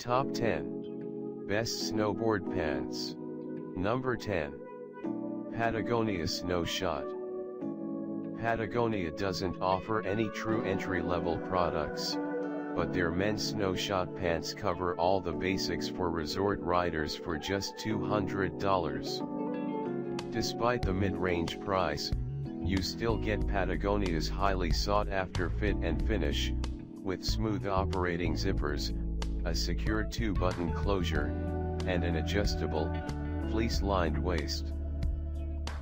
Top 10 Best Snowboard Pants. Number 10. Patagonia Snowshot. Patagonia doesn't offer any true entry-level products, but their men's snowshot pants cover all the basics for resort riders for just $200. Despite the mid-range price, you still get Patagonia's highly sought-after fit and finish, with smooth operating zippers, a secure 2-button closure, and an adjustable, fleece-lined waist.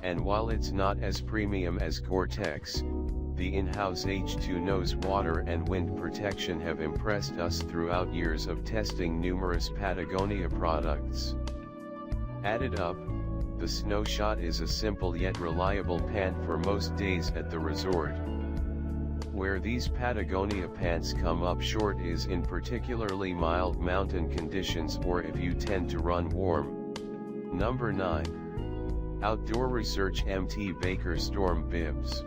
And while it's not as premium as Gore-Tex, the in-house H2 nose water and wind protection have impressed us throughout years of testing numerous Patagonia products. Added up, the Snowshot is a simple yet reliable pant for most days at the resort. Where these Patagonia pants come up short is in particularly mild mountain conditions or if you tend to run warm. Number 9. Outdoor Research MT Baker Storm Bibs.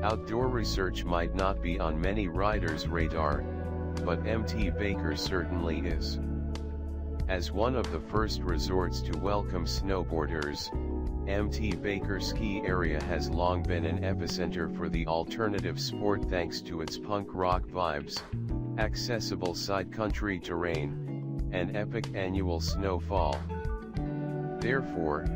Outdoor Research might not be on many riders' radar, but MT Baker certainly is. As one of the first resorts to welcome snowboarders, MT Baker Ski Area has long been an epicenter for the alternative sport thanks to its punk rock vibes, accessible side country terrain, and epic annual snowfall. Therefore,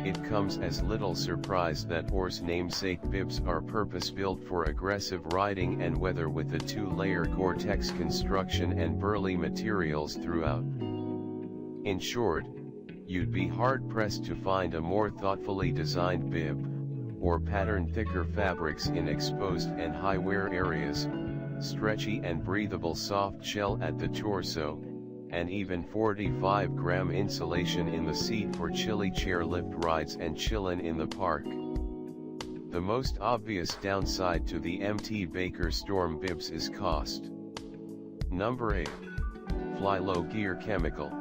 it comes as little surprise that OR's namesake bibs are purpose-built for aggressive riding and weather with a 2-layer Gore-Tex construction and burly materials throughout. In short, you'd be hard-pressed to find a more thoughtfully designed bib, or pattern thicker fabrics in exposed and high-wear areas, stretchy and breathable soft shell at the torso, and even 45-gram insulation in the seat for chilly chairlift rides and chillin' in the park. The most obvious downside to the MT Baker Storm Bibs is cost. Number 8. Fly Low Gear Chemical.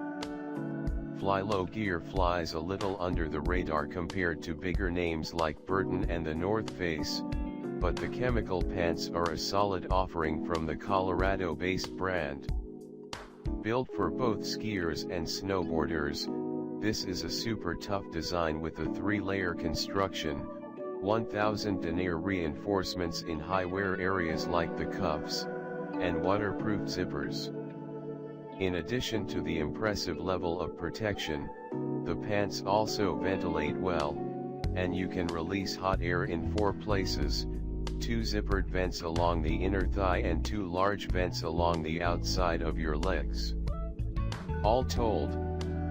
Fly Low Gear flies a little under the radar compared to bigger names like Burton and the North Face, but the chemical pants are a solid offering from the Colorado-based brand. Built for both skiers and snowboarders, this is a super tough design with a 3-layer construction, 1,000 denier reinforcements in high-wear areas like the cuffs, and waterproof zippers. In addition to the impressive level of protection, the pants also ventilate well, and you can release hot air in 4 places, 2 zippered vents along the inner thigh and 2 large vents along the outside of your legs. All told,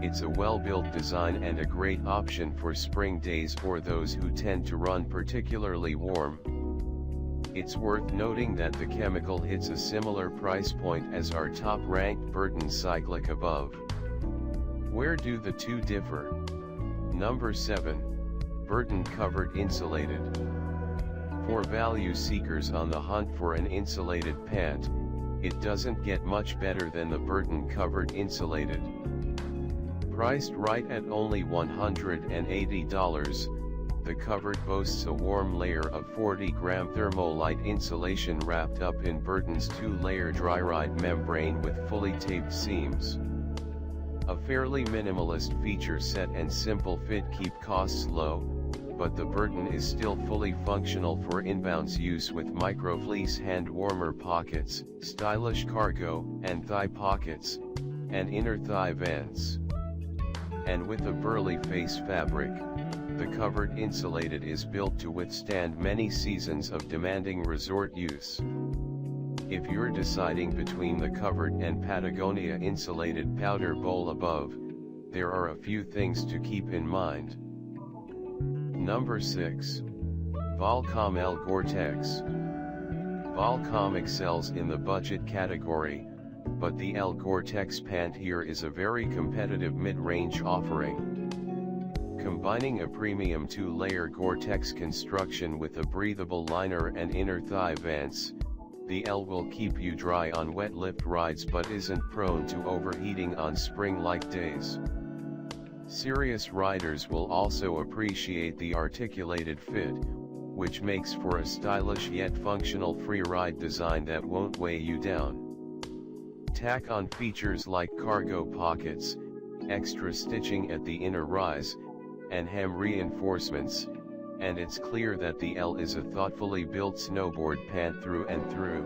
it's a well-built design and a great option for spring days or those who tend to run particularly warm. It's worth noting that the chemical hits a similar price point as our top-ranked Burton Cyclic above. Where do the two differ? Number 7. Burton Covered Insulated. For value seekers on the hunt for an insulated pant, it doesn't get much better than the Burton Covered Insulated. Priced right at only $180, the Covered boasts a warm layer of 40-gram thermolite insulation wrapped up in Burton's 2-layer dry-ride membrane with fully taped seams. A fairly minimalist feature set and simple fit keep costs low, but the Burton is still fully functional for inbounds use with micro-fleece hand warmer pockets, stylish cargo and thigh pockets, and inner thigh vents. And with a burly face fabric, the Covered Insulated is built to withstand many seasons of demanding resort use. If you're deciding between the Covered and Patagonia Insulated powder bowl above, there are a few things to keep in mind. Number 6. Volcanic Goretex. Volcom excels in the budget category, but the Gore-Tex pant here is a very competitive mid-range offering. Combining a premium 2-layer Gore-Tex construction with a breathable liner and inner thigh vents, the will keep you dry on wet lift rides but isn't prone to overheating on spring-like days. Serious riders will also appreciate the articulated fit, which makes for a stylish yet functional free ride design that won't weigh you down. Tack on features like cargo pockets, extra stitching at the inner rise, and hem reinforcements, and it's clear that the L is a thoughtfully built snowboard pant through and through.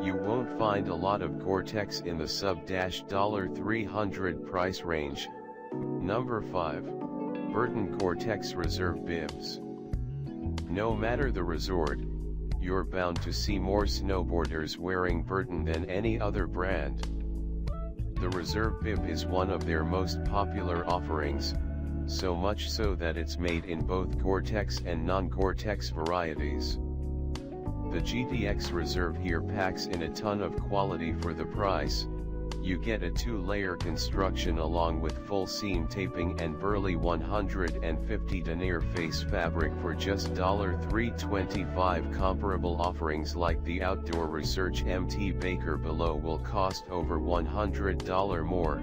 You won't find a lot of Gore-Tex in the sub-$300 price range. Number 5. Burton Gore-Tex Reserve Bibs. No matter the resort, you're bound to see more snowboarders wearing Burton than any other brand. The Reserve Bib is one of their most popular offerings, so much so that it's made in both Gore-Tex and non-Gore-Tex varieties. The GTX Reserve here packs in a ton of quality for the price. You get a 2-layer construction along with full seam taping and burly 150 denier face fabric for just $325. Comparable offerings like the Outdoor Research MT Baker below will cost over $100 more.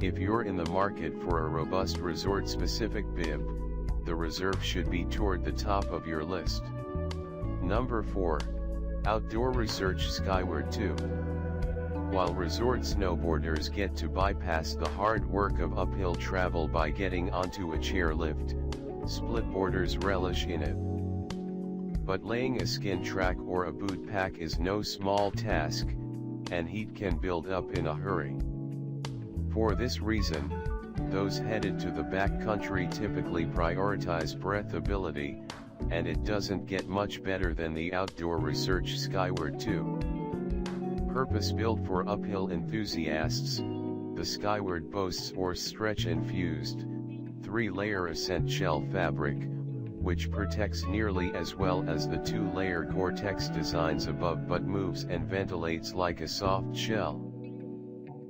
If you're in the market for a robust resort-specific bib, the Reserve should be toward the top of your list. Number 4. Outdoor Research Skyward 2. While resort snowboarders get to bypass the hard work of uphill travel by getting onto a chairlift, splitboarders relish in it. But laying a skin track or a boot pack is no small task, and heat can build up in a hurry. For this reason, those headed to the backcountry typically prioritize breathability, and it doesn't get much better than the Outdoor Research Skyward 2. Purpose-built for uphill enthusiasts, the Skyward boasts or stretch-infused, 3-layer ascent shell fabric, which protects nearly as well as the 2-layer Gore-Tex designs above but moves and ventilates like a soft shell.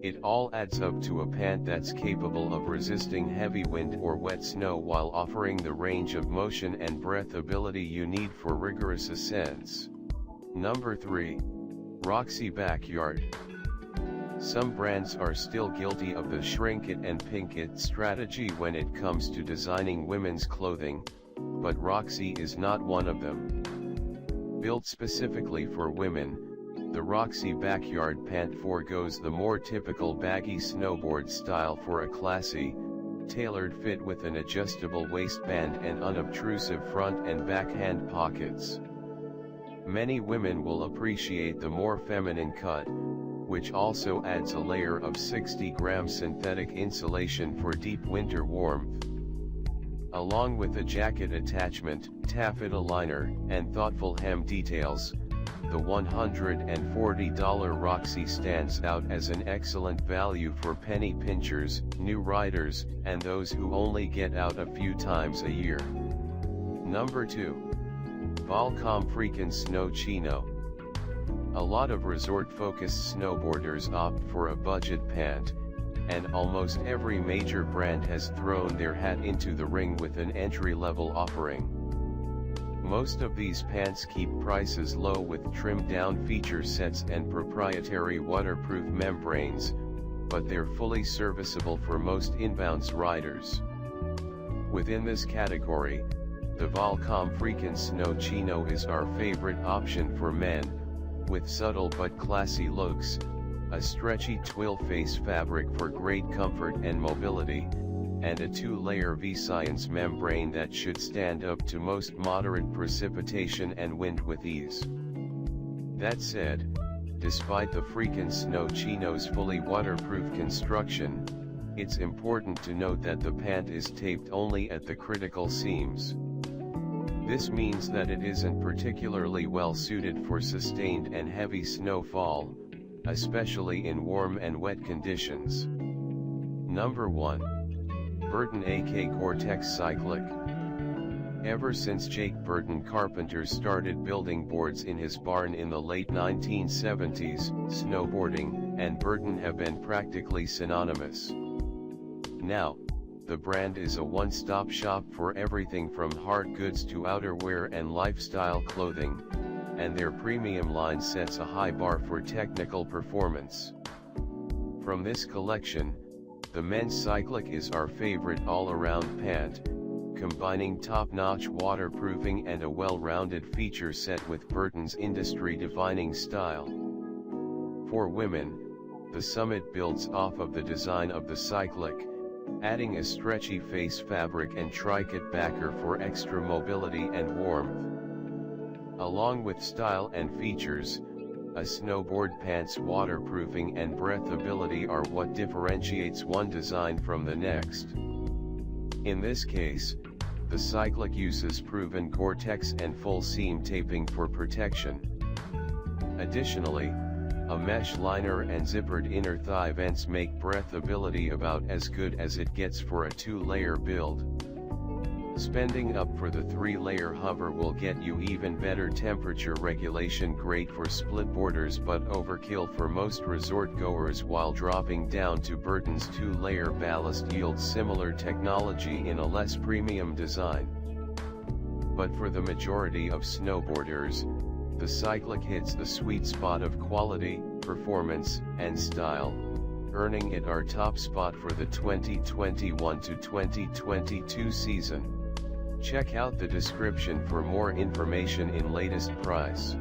It all adds up to a pant that's capable of resisting heavy wind or wet snow while offering the range of motion and breathability you need for rigorous ascents. Number 3. Roxy Backyard. Some brands are still guilty of the shrink it and pink it strategy when it comes to designing women's clothing, but Roxy is not one of them. Built specifically for women, the Roxy Backyard pant forgoes the more typical baggy snowboard style for a classy, tailored fit with an adjustable waistband and unobtrusive front and back hand pockets. Many women will appreciate the more feminine cut, which also adds a layer of 60-gram synthetic insulation for deep winter warmth. Along with a jacket attachment, taffeta liner, and thoughtful hem details, the $140 Roxy stands out as an excellent value for penny pinchers, new riders, and those who only get out a few times a year. Number 2. Volcanic Snow Chino. A lot of resort-focused snowboarders opt for a budget pant, and almost every major brand has thrown their hat into the ring with an entry-level offering. Most of these pants keep prices low with trimmed-down feature sets and proprietary waterproof membranes, but they're fully serviceable for most inbound riders. Within this category, the Volcanic Snow Chino is our favorite option for men, with subtle but classy looks, a stretchy twill face fabric for great comfort and mobility, and a 2-layer V-Science membrane that should stand up to most moderate precipitation and wind with ease. That said, despite the freakin' Snow Chino's fully waterproof construction, it's important to note that the pant is taped only at the critical seams. This means that it isn't particularly well suited for sustained and heavy snowfall, especially in warm and wet conditions. Number 1. Burton AK Gore-Tex Cyclic. Ever since Jake Burton Carpenter started building boards in his barn in the late 1970s, snowboarding and Burton have been practically synonymous. Now, the brand is a one-stop shop for everything from hard goods to outerwear and lifestyle clothing, and their premium line sets a high bar for technical performance. From this collection, the men's Cyclic is our favorite all-around pant, combining top-notch waterproofing and a well-rounded feature set with Burton's industry-defining style. For women, the Summit builds off of the design of the Cyclic, adding a stretchy face fabric and tri-cut backer for extra mobility and warmth. Along with style and features, a snowboard pant's waterproofing and breathability are what differentiates one design from the next. In this case, the Cyclic uses proven Gore-Tex and full seam taping for protection. Additionally, a mesh liner and zippered inner thigh vents make breathability about as good as it gets for a 2-layer build. Spending up for the 3-layer hover will get you even better temperature regulation, great for split boarders but overkill for most resort goers, while dropping down to Burton's 2-layer ballast yields similar technology in a less premium design. But for the majority of snowboarders, the Cyclic hits the sweet spot of quality, performance, and style, earning it our top spot for the 2021 to 2022 season. Check out the description for more information in latest price.